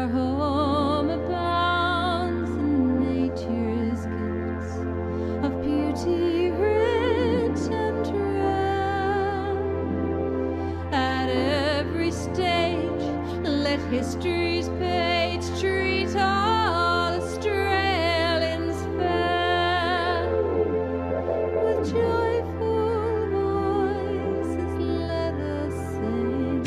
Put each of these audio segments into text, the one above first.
Our home abounds in nature's gifts of beauty rich and rare. At every stage, let history's page treat all Australians fair. With joyful voices, let us sing.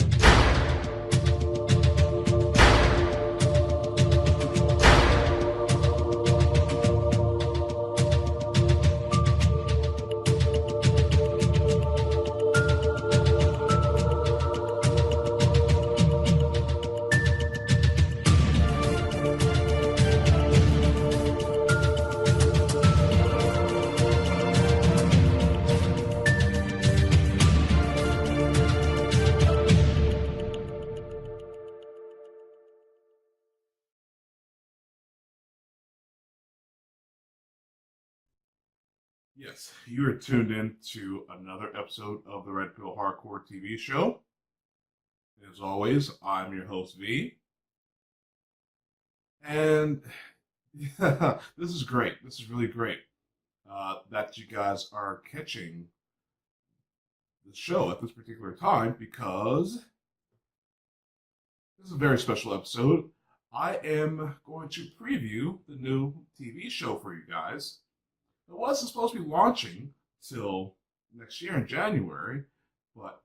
Yes, you are tuned in to another episode of the Red Pill Hardcore TV show. As always, I'm your host, V. And yeah, this is great. This is really great that you guys are catching the show at this particular time because this is a very special episode. I am going to preview the new TV show for you guys. It wasn't supposed to be launching till next year in January, but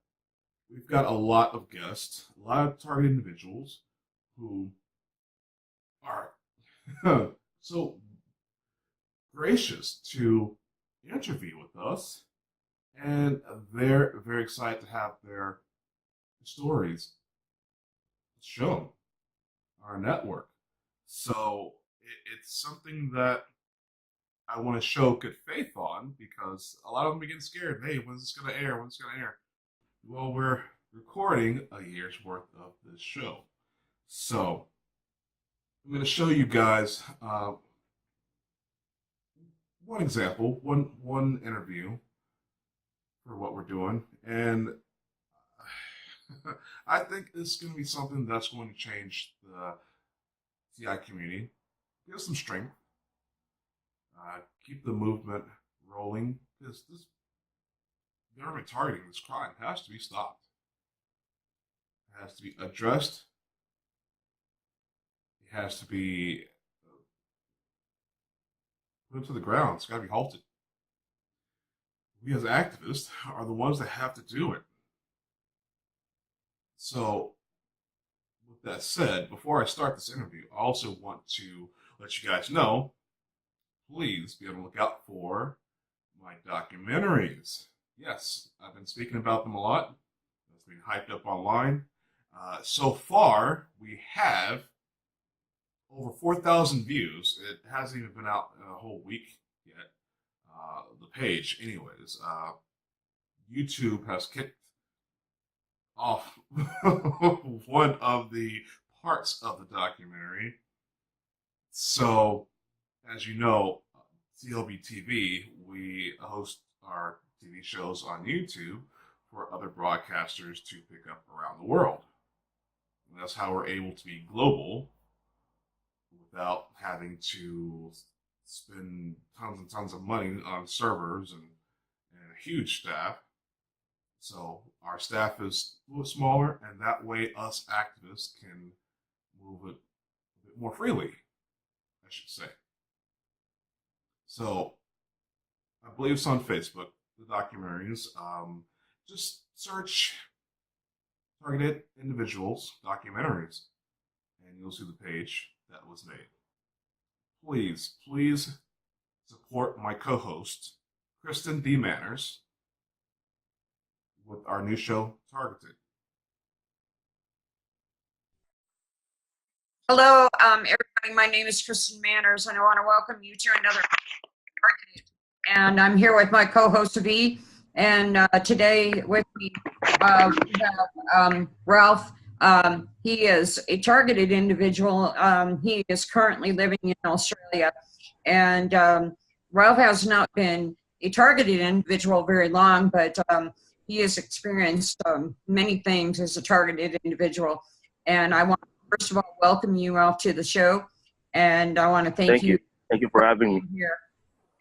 we've got a lot of guests, a lot of target individuals who are so gracious to interview with us, and they're very excited to have their stories shown on our network. So it's something that I want to show good faith on because a lot of them begin scared. Hey, when's this going to air? When's this going to air? Well, we're recording a year's worth of this show. So I'm going to show you guys one example, one interview for what we're doing. And I think it's going to be something that's going to change the CI community, give us some strength. Keep the movement rolling because this government targeting, this crime has to be stopped. It has to be addressed. It has to be put to the ground. It's got to be halted. We as activists are the ones that have to do it. So, with that said, before I start this interview, I also want to let you guys know, please be on the lookout for my documentaries. Yes, I've been speaking about them a lot. It's been hyped up online. So far, we have over 4,000 views. It hasn't even been out in a whole week yet. The page, anyways. YouTube has kicked off one of the parts of the documentary. So, as you know, TLBTV, we host our TV shows on YouTube for other broadcasters to pick up around the world. And that's how we're able to be global without having to spend tons and tons of money on servers and a huge staff. So our staff is a little smaller, and that way us activists can move it a bit more freely, I should say. So, I believe it's on Facebook, the documentaries. Just search targeted individuals documentaries, and you'll see the page that was made. Please support my co-host, Kristen D Manners, with our new show, Targeted. Hello, everybody. My name is Kristen Manners, and I want to welcome you to another Targeted. And I'm here with my co-host V. And today with me we have Ralph. He is a targeted individual. He is currently living in Australia, and Ralph has not been a targeted individual very long, but he has experienced many things as a targeted individual. And I want to first of all, welcome you out to the show. And I want to thank you. Thank you for having me here.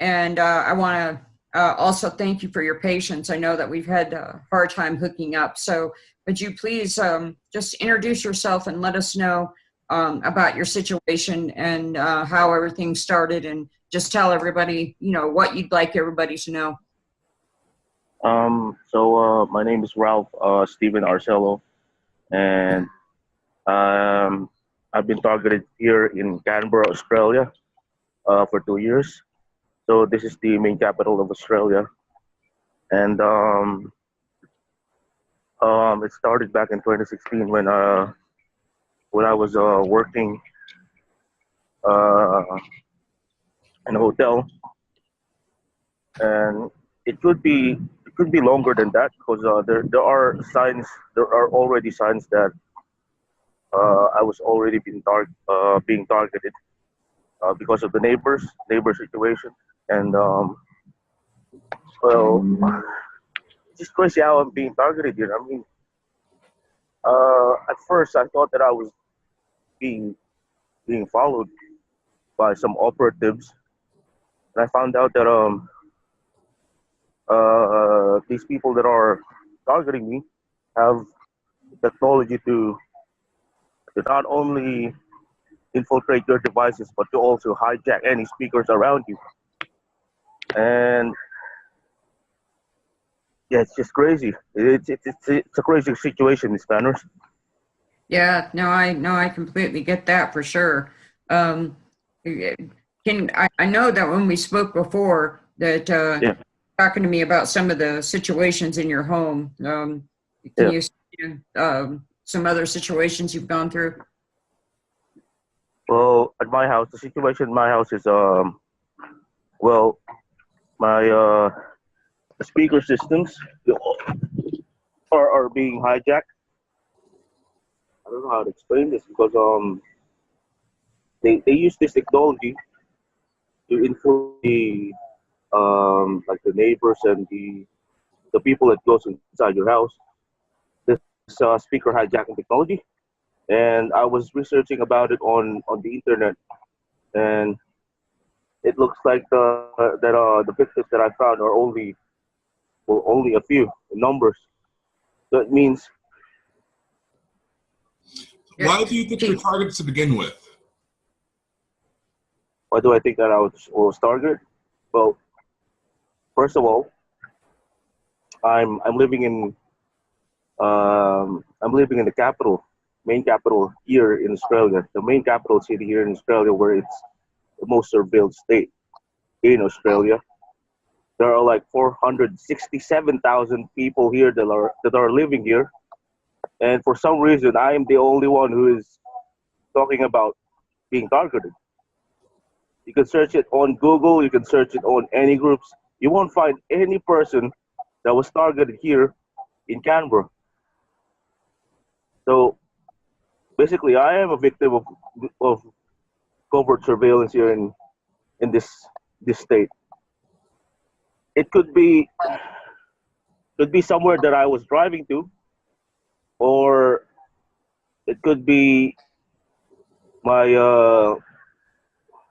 And I want to also thank you for your patience. I know that we've had a hard time hooking up. So would you please just introduce yourself and let us know about your situation and how everything started, and just tell everybody, what you'd like everybody to know. My name is Ralph Steven Arcelo, and I've been targeted here in Canberra, Australia, for 2 years. So this is the main capital of Australia, and it started back in 2016 when I was working in a hotel, and it could be longer than that, because there are already signs that I was already being targeted because of the neighbor situation. And it's just crazy how I'm being targeted here. I mean, at first I thought that I was being followed by some operatives, and I found out that these people that are targeting me have technology to not only infiltrate your devices, but to also hijack any speakers around you. And yeah, it's just crazy. It's a crazy situation, Miss Manners. Yeah, no, I completely get that for sure. I know that when we spoke before that talking to me about some of the situations in your home. Can you some other situations you've gone through? Well, at my house, the situation in my house is my speaker systems are being hijacked. I don't know how to explain this, because they use this technology to influence like the neighbors and the people that goes inside your house. This speaker hijacking technology, and I was researching about it on the internet, and it looks like the victims that I found are only a few numbers. So it means. Why do you think you're targeted to begin with? Why do I think that I was targeted? Well, first of all, I'm living in the capital, main capital here in Australia, the main capital city here in Australia, where it's the most surveilled state in Australia. There are like 467,000 people here that are living here, and for some reason, I am the only one who is talking about being targeted. You can search it on Google, you can search it on any groups. You won't find any person that was targeted here in Canberra. So basically, I am a victim of covert surveillance here in this state. It could be somewhere that I was driving to, or it could be my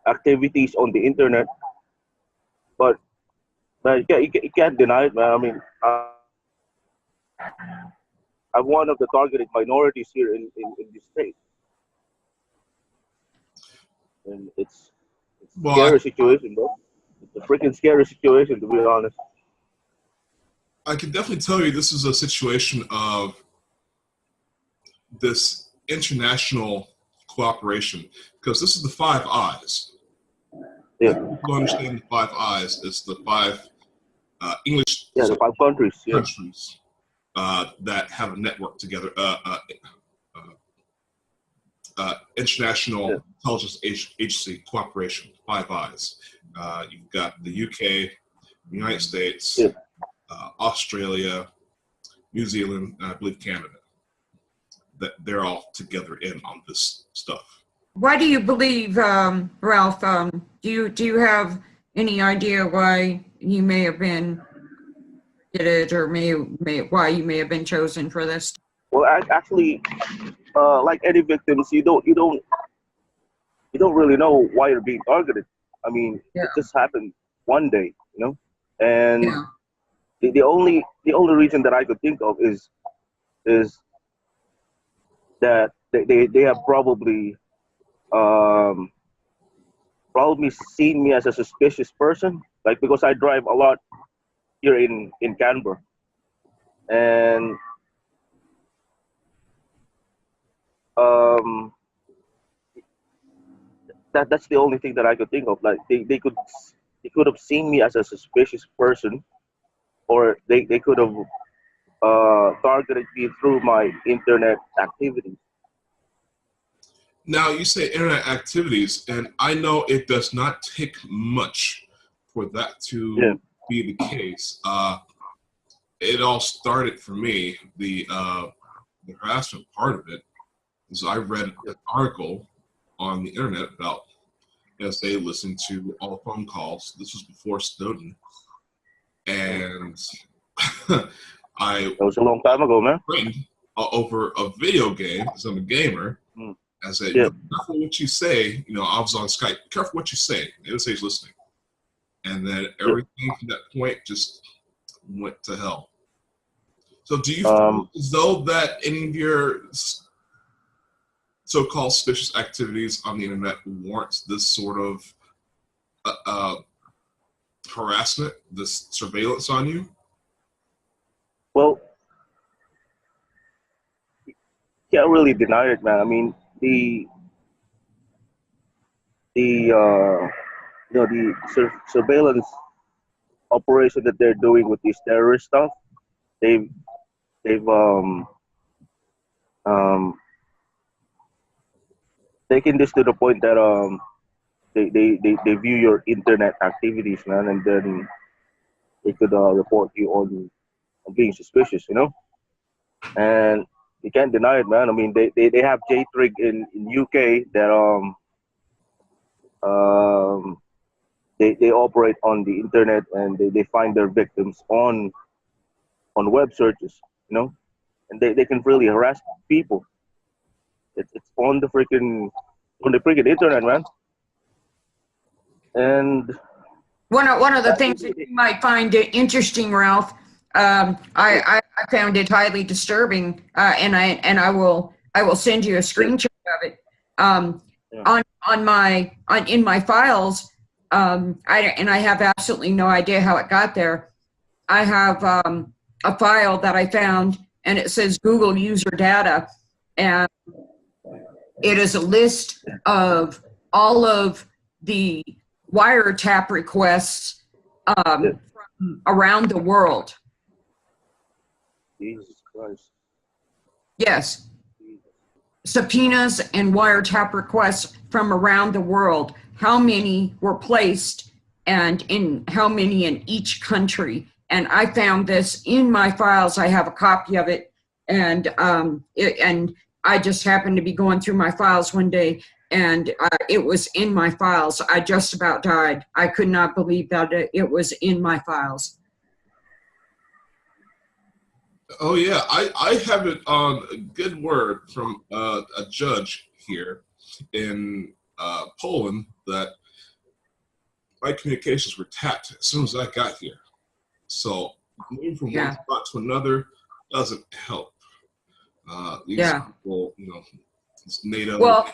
activities on the internet. But you can't deny it, man. I mean, I'm one of the targeted minorities here in this state, and it's a scary situation, bro. It's a freaking scary situation, to be honest. I can definitely tell you this is a situation of this international cooperation, because this is the Five Eyes. Yeah. People understand the Five Eyes is the five English the 5 countries. Yeah. countries that have a network together, international intelligence agency cooperation, Five Eyes. You've got the UK, United States, Australia, New Zealand, and I believe Canada. That they're all together in on this stuff. Why do you believe, Ralph? Do you have any idea why you may have been did it, or why you may have been chosen for this? Well, actually, like any victims, you don't really know why you're being targeted. I mean, Yeah. it just happened one day, and Yeah. the only reason that I could think of is that they have um probably seen me as a suspicious person, like because I drive a lot here in Canberra, and um that's the only thing that I could think of. Like they could have seen me as a suspicious person, or they could have targeted me through my internet activities. Now, you say internet activities, and I know it does not take much for that to Yeah. be the case. It all started for me, the harassment part of it, is I read an article on the internet about as they listened to all the phone calls. This was before Snowden. And I That was a long time ago, man. friend over a video game, because I'm a gamer. Mm. I said, Yeah. careful what you say. I was on Skype. Careful what you say. They would say he's listening. And then everything from that point just went to hell. So do you feel as though that any of your so-called suspicious activities on the internet warrants this sort of harassment, this surveillance on you? Well, can't really deny it, man. I mean, the surveillance operation that they're doing with these terrorist stuff, they've um taken this to the point that they view your internet activities, man, and then they could report you on being suspicious, and you can't deny it, man. I mean, they have J-Trig in UK that they operate on the internet, and they find their victims on web searches, and they can really harass people. It's on the freaking internet, man. And One of the things that you might find interesting, Ralph, I found it highly disturbing, and I will send you a screenshot of it. In my files, I have absolutely no idea how it got there. I have a file that I found, and it says Google user data, and it is a list of all of the wiretap requests from around the world. Jesus Christ. Yes. Subpoenas and wiretap requests from around the world. How many were placed and in how many in each country. And I found this in my files. I have a copy of it. And I just happened to be going through my files one day, and it was in my files. I just about died. I could not believe that it was in my files. Oh yeah, I have it on a good word from a judge here in Poland that my communications were tapped as soon as I got here. So moving from one spot to another doesn't help. These people, it's NATO. Well,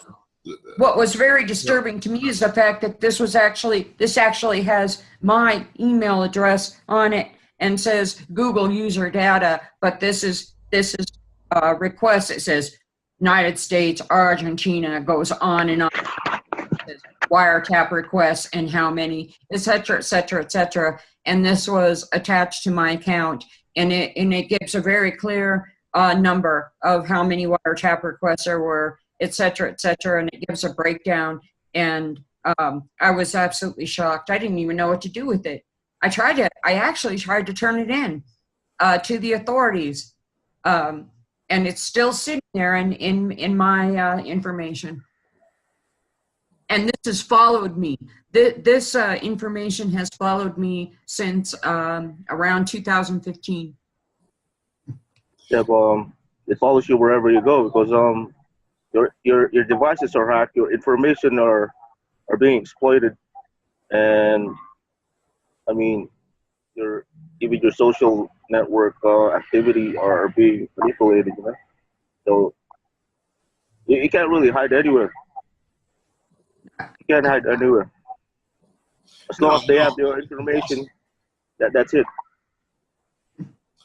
what was very disturbing to me is the fact that this actually has my email address on it and says Google user data, but this is a request. It says United States, Argentina, goes on and on. It says wiretap requests and how many, et cetera, et cetera, et cetera. And this was attached to my account, and it gives a very clear number of how many wiretap requests there were, et cetera, and it gives a breakdown. And I was absolutely shocked. I didn't even know what to do with it. I actually tried to turn it in to the authorities, and it's still sitting there in my information. And this has followed me. This information has followed me since around 2015. Yeah, it follows you wherever you go, because your devices are hacked, your information are being exploited, and I mean your even your social network activity are being manipulated. You know, so you can't really hide anywhere. You can't hide anywhere as long No, as they have no. your information. That's it.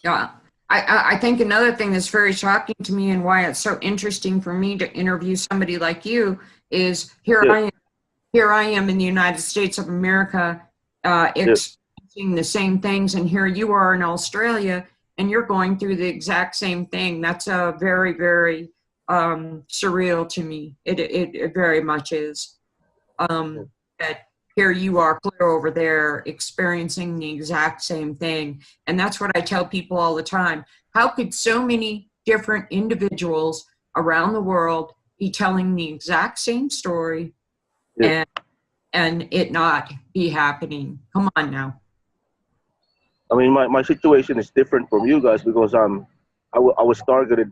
Yeah. I think another thing that's very shocking to me and why it's so interesting for me to interview somebody like you is Yeah. here I am in the United States of America, experiencing the same things, and here you are in Australia, and you're going through the exact same thing. That's very, very surreal to me. It very much is. That here you are clear over there experiencing the exact same thing. And that's what I tell people all the time. How could so many different individuals around the world be telling the exact same story and it not be happening? Come on now. I mean, my situation is different from you guys because I was targeted.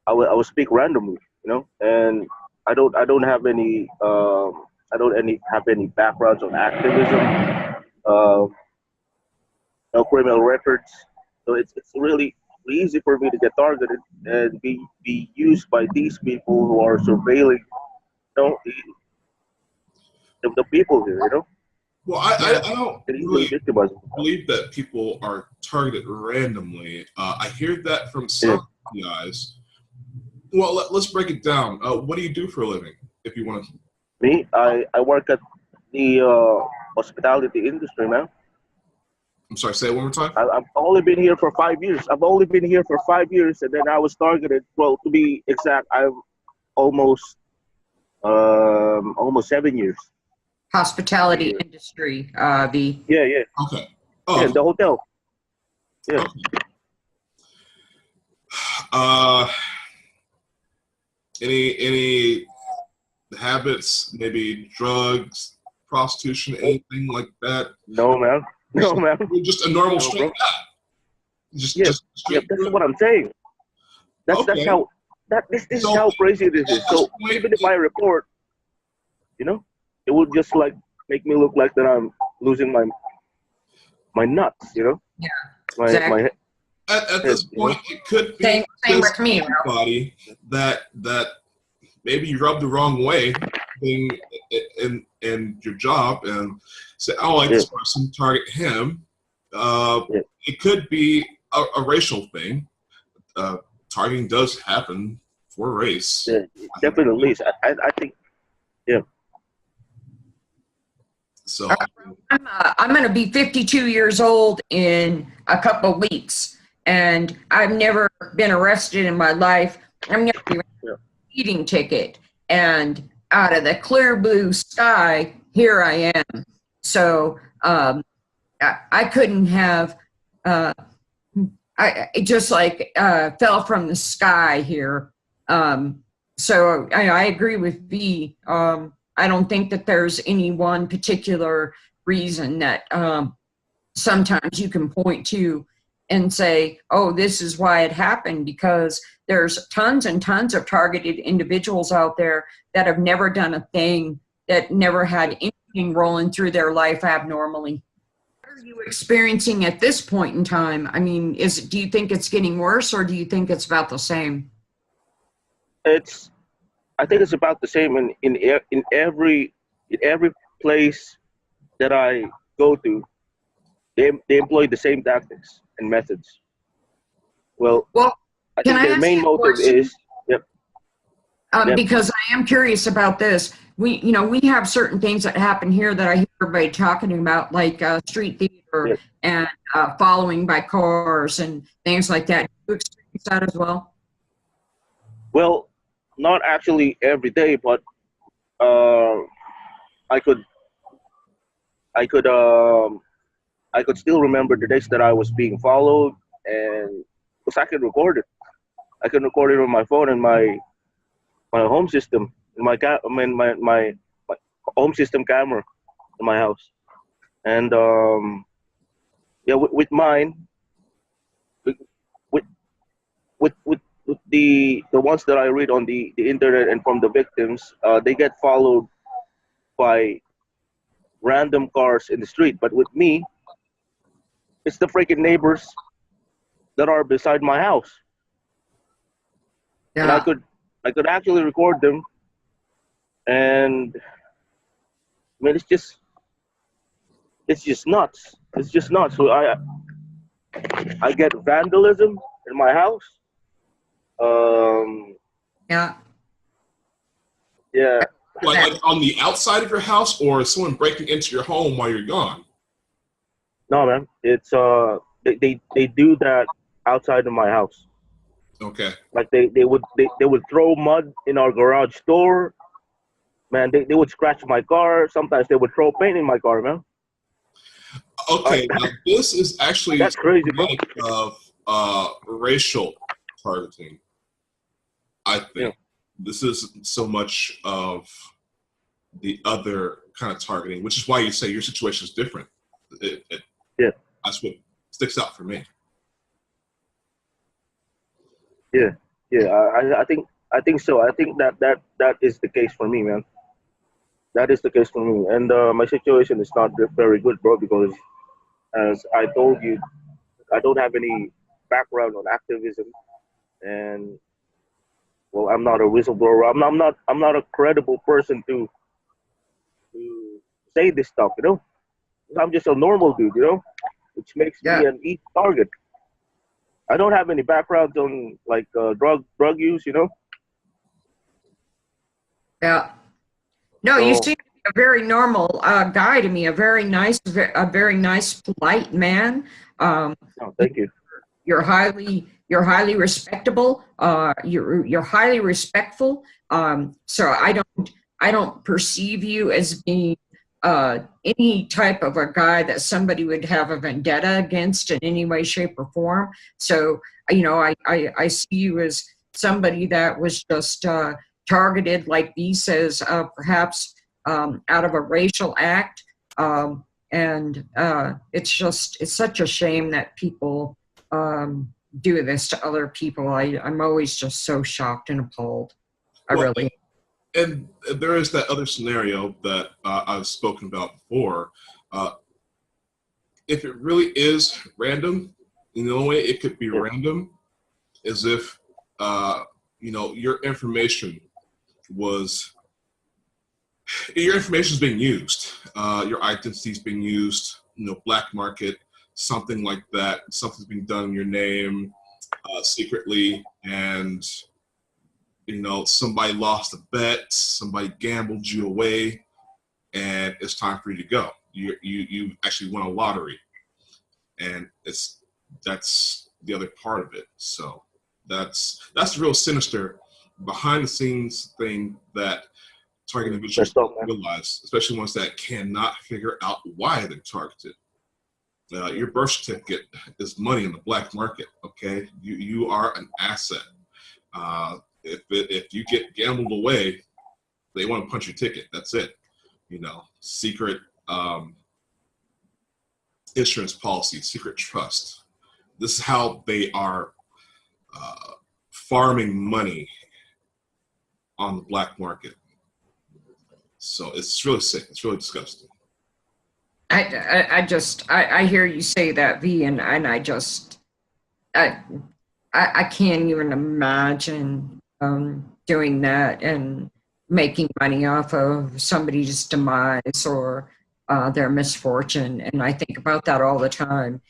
I will speak randomly, you know, and I don't have any have any backgrounds on activism, no criminal records, so it's really easy for me to get targeted and be used by these people who are surveilling, you know, the people here, you know. Well, I don't It easily really victimize them. believe that people are targeted randomly. I hear that from some guys. Well, let's break it down. What do you do for a living, if you want to? Me, I work at the hospitality industry, man. I'm sorry, say it one more time. I've only been here for 5 years. I've only been here for 5 years, and then I was targeted. Well, to be exact, I'm almost 7 years. Hospitality industry, V. Yeah. Okay. Oh. Yeah, the hotel. Yeah. Okay. Any habits? Maybe drugs, prostitution, anything like that? No, man. No, man. You're just a normal No, straight bro. guy. Just Yeah, straight that's through. what I'm saying. That's Okay. how this is So, how crazy this is. So wait, even if I report, you know, it would just like make me look like that I'm losing my nuts, you know. Yeah, My exactly. at this point, it could be Same just with me. somebody that maybe you rubbed the wrong way in your job and say, "I don't like this person," target him. It could be a racial thing. Targeting does happen for race. Yeah, definitely. I think, yeah. So I'm going to be 52 years old in a couple of weeks, and I've never been arrested in my life. I'm never even a speeding ticket, and out of the clear blue sky, here I am. So I couldn't have. It just like fell from the sky here. So I agree with V. I don't think that there's any one particular reason that sometimes you can point to and say, oh, this is why it happened, because there's tons and tons of targeted individuals out there that have never done a thing, that never had anything rolling through their life abnormally. What are you experiencing at this point in time? I mean, do you think it's getting worse, or do you think it's about the same? I think it's about the same in every place that I go to. They employ the same tactics and methods. Well, I think their main motive is because I am curious about this. We have certain things that happen here that I hear everybody talking about, like street theater and following by cars and things like that. Do you experience that as well? Well, not actually every day, but I could still remember the days that I was being followed, and because I can record it. I can record it on my phone and my home system, my home system camera in my house, and with mine, with the ones that I read on the internet and from the victims, they get followed by random cars in the street. But with me, it's the freaking neighbors that are beside my house, and Yeah. I could actually record them. And I mean, it's just nuts. It's just nuts. So I get vandalism in my house. Um, Yeah. yeah. Like on the outside of your house, or is someone breaking into your home while you're gone? No, man. It's they do that outside of my house. Okay. Like they would throw mud in our garage door. Man, they would scratch my car. Sometimes they would throw paint in my car, man. Okay, now this is actually That's crazy, bro. of racial targeting. I think Yeah. this isn't so much of the other kind of targeting, which is why you say your situation is different. Yeah. That's what sticks out for me. Yeah, I think so. I think that is the case for me, man. That is the case for me, and my situation is not very good, bro. Because as I told you, I don't have any background on activism, and well, I'm not a whistleblower. I'm not a credible person to say this stuff, you know. I'm just a normal dude, you know, which makes Yeah. me an easy target. I don't have any background on like drug use, you know. Yeah. No, you So seem to be a very normal guy to me, a very nice, polite man. no, thank you. You're highly respectable. You're highly respectful. So I don't perceive you as being any type of a guy that somebody would have a vendetta against in any way, shape, or form. So I see you as somebody that was just targeted, like B says, perhaps out of a racial act. And it's such a shame that people do this to other people. I'm always just so shocked and appalled. I Well, really. And there is that other scenario that I've spoken about before. If it really is random, the only way it could be random is if your information is being used, your identity is being used, black market, something like that. Something's being done in your name secretly, and somebody lost a bet, somebody gambled you away, and it's time for you to go. You actually won a lottery, and that's the other part of it. So that's the real sinister behind the scenes thing that targeted individuals don't realize, especially ones that cannot figure out why they're targeted. Your birth certificate is money in the black market. Okay, you are an asset. If you get gambled away, they want to punch your ticket. That's it. Secret insurance policy, secret trust. This is how they are farming money on the black market. So it's really sick. It's really disgusting. I hear you say that, V, and I can't even imagine doing that and making money off of somebody's demise or their misfortune. And I think about that all the time.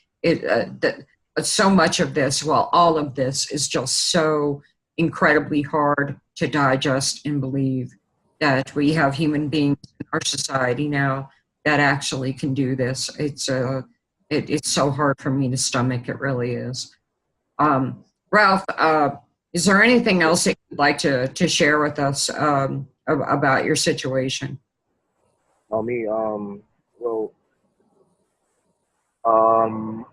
So much of this, well, all of this is just so incredibly hard to digest and believe that we have human beings in our society now that actually can do this. It's so hard for me to stomach. It really is. Ralph, is there anything else that you'd like to share with us about your situation? Me, well, um,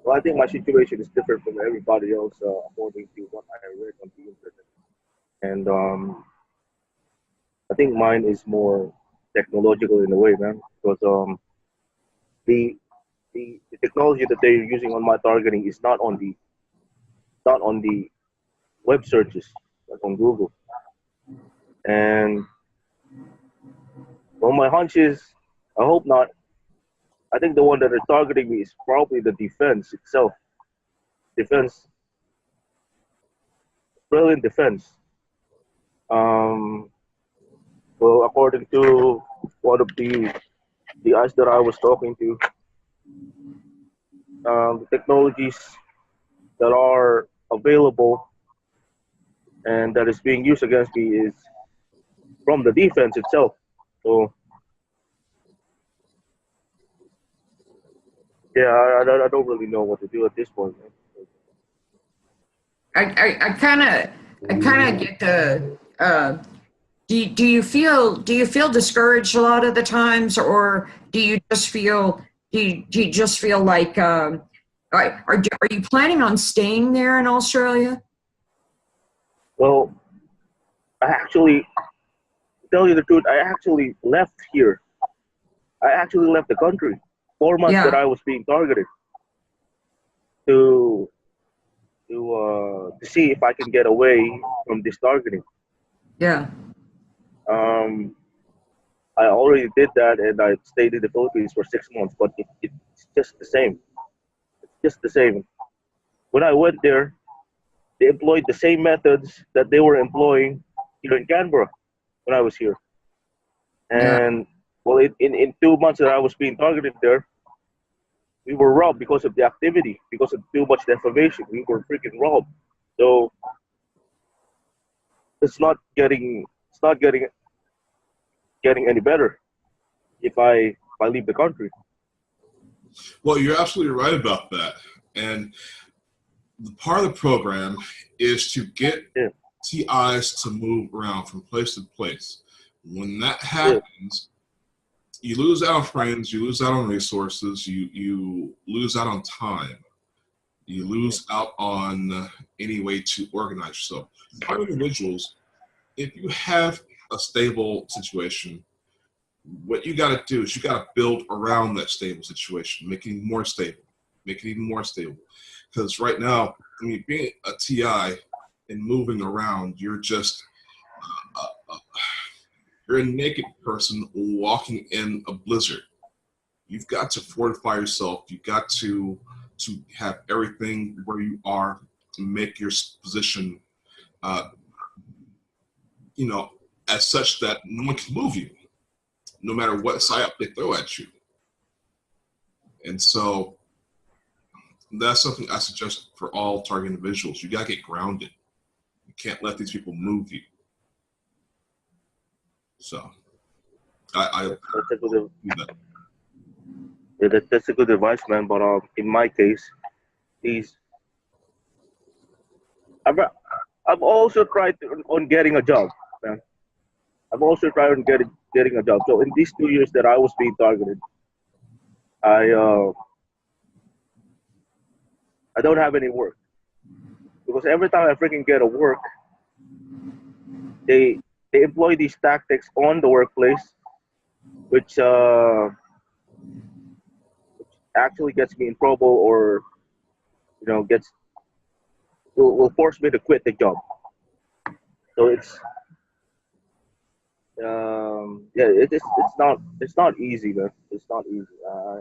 well, I think my situation is different from everybody else, according to what I read on the internet. And I think mine is more technological in a way, man, because the technology that they're using on my targeting is not on the not on the web searches, like on Google. And well, my hunch is, I hope not. I think the one that are targeting me is probably the defense itself. Defense, brilliant defense. Um, well, according to one of the guys that I was talking to, the technologies that are available and that is being used against me is from the defense itself. So yeah, I don't really know what to do at this point, man. I kind of get the. Do you feel discouraged a lot of the times, or do you just feel like are you planning on staying there in Australia? Well, I actually, to tell you the truth, I actually left here. I actually left the country 4 months Yeah. that I was being targeted to see if I can get away from this targeting. Yeah. I already did that, and I stayed in the Philippines for 6 months, but it's just the same. It's just the same. When I went there, they employed the same methods that they were employing here in Canberra when I was here. And well, in 2 months that I was being targeted there, we were robbed because of the activity, because of too much defamation. We were freaking robbed. So it's not getting any better if I leave the country. Well, you're absolutely right about that. And the part of the program is to get TIs to move around from place to place. When that happens, you lose out on friends, you lose out on resources, you lose out on time, you lose out on any way to organize yourself. For individuals, if you have a stable situation, what you got to do is you got to build around that stable situation, make it even more stable, Because right now, I mean, being a TI and moving around, you're just you're a naked person walking in a blizzard. You've got to fortify yourself. You've got to have everything where you are to make your position, as such that no one can move you, no matter what psyop they throw at you. And so that's something I suggest for all target individuals. You gotta get grounded. You can't let these people move you. So That's a good advice, man. But in my case, I've also tried on getting a job, man. I've also tried on getting a job. So in these 2 years that I was being targeted, I don't have any work, because every time I freaking get a work, they employ these tactics on the workplace, which actually gets me in trouble, or will force me to quit the job. So it's it's not easy, man. It's not easy.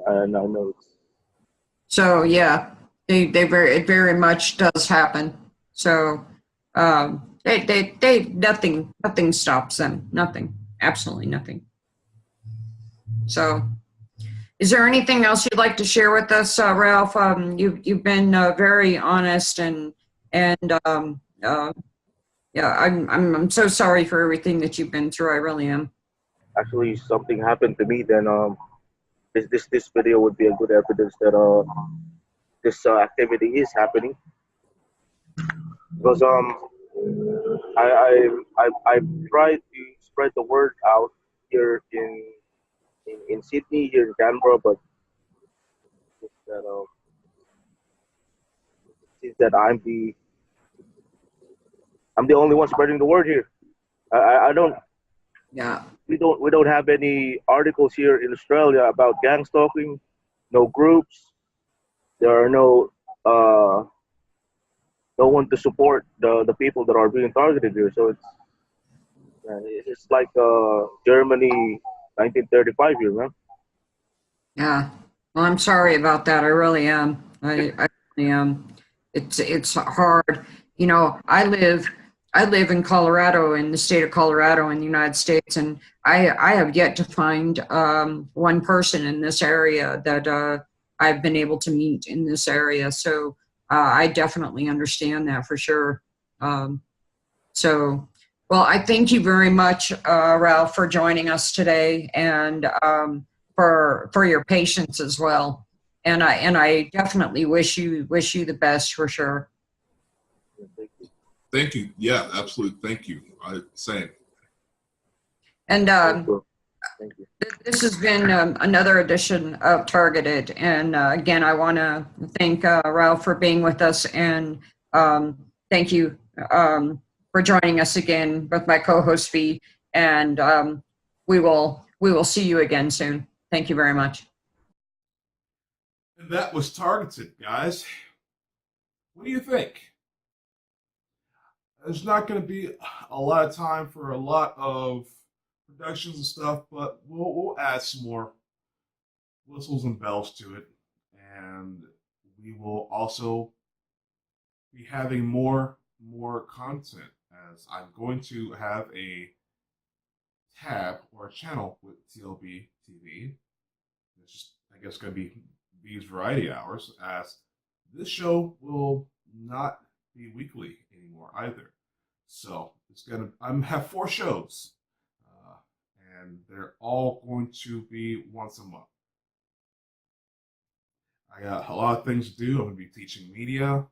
I know it's. So yeah, it very much does happen. So they nothing stops them. Nothing. Absolutely nothing. So is there anything else you'd like to share with us, Ralph? You've been very honest and yeah, I'm so sorry for everything that you've been through. I really am. Actually, something happened to me. Then this video would be a good evidence that this activity is happening. Because I tried to spread the word out here in Sydney, here in Canberra, but it seems that I'm the only one spreading the word here. I don't. Yeah. We don't have any articles here in Australia about gang stalking. No groups. There are no no one to support the people that are being targeted here. So it's like Germany 1935 here, man. Yeah. Well, I'm sorry about that. I really am. I really am. It's hard. You know, I live in Colorado, in the state of Colorado in the United States, and I have yet to find one person in this area that I've been able to meet in this area. So I definitely understand that for sure. Um, so, well, I thank you very much, Ralph, for joining us today, and for your patience as well. And I definitely wish you the best for sure. Thank you. Thank you. Yeah, absolutely. Thank you. Same. And Thank you. Thank you. this has been another edition of Targeted. And again, I want to thank Ralph for being with us, and thank you for joining us again with my co-host V. And we will see you again soon. Thank you very much. And that was Targeted, guys. What do you think? There's not going to be a lot of time for a lot of productions and stuff, but we'll add some more whistles and bells to it, and we will also be having more content, as I'm going to have a tab or a channel with TLBTV. It's just, I guess, going to be these variety hours, as this show will not be weekly anymore either. So it's gonna. have 4 shows, and they're all going to be once a month. I got a lot of things to do. I'm going to be teaching media. I'm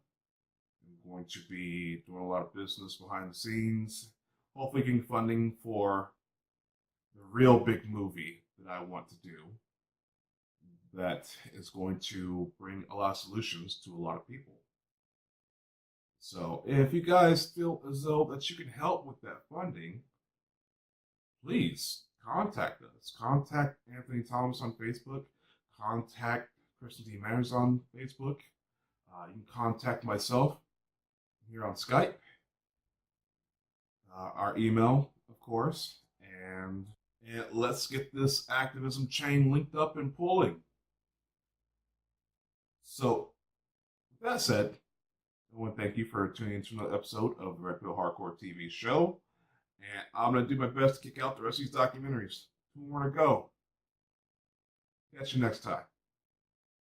going to be doing a lot of business behind the scenes. Hopefully getting funding for the real big movie that I want to do, that is going to bring a lot of solutions to a lot of people. So if you guys feel as though that you can help with that funding, please contact us. Contact Anthony Thomas on Facebook. Contact Kristen D on Facebook. You can contact myself here on Skype. Our email, of course. And let's get this activism chain linked up and pulling. So, with that said, I want to thank you for tuning into another episode of the Red Pill Hardcore TV show. And I'm going to do my best to kick out the rest of these documentaries. 2 more to go. Catch you next time.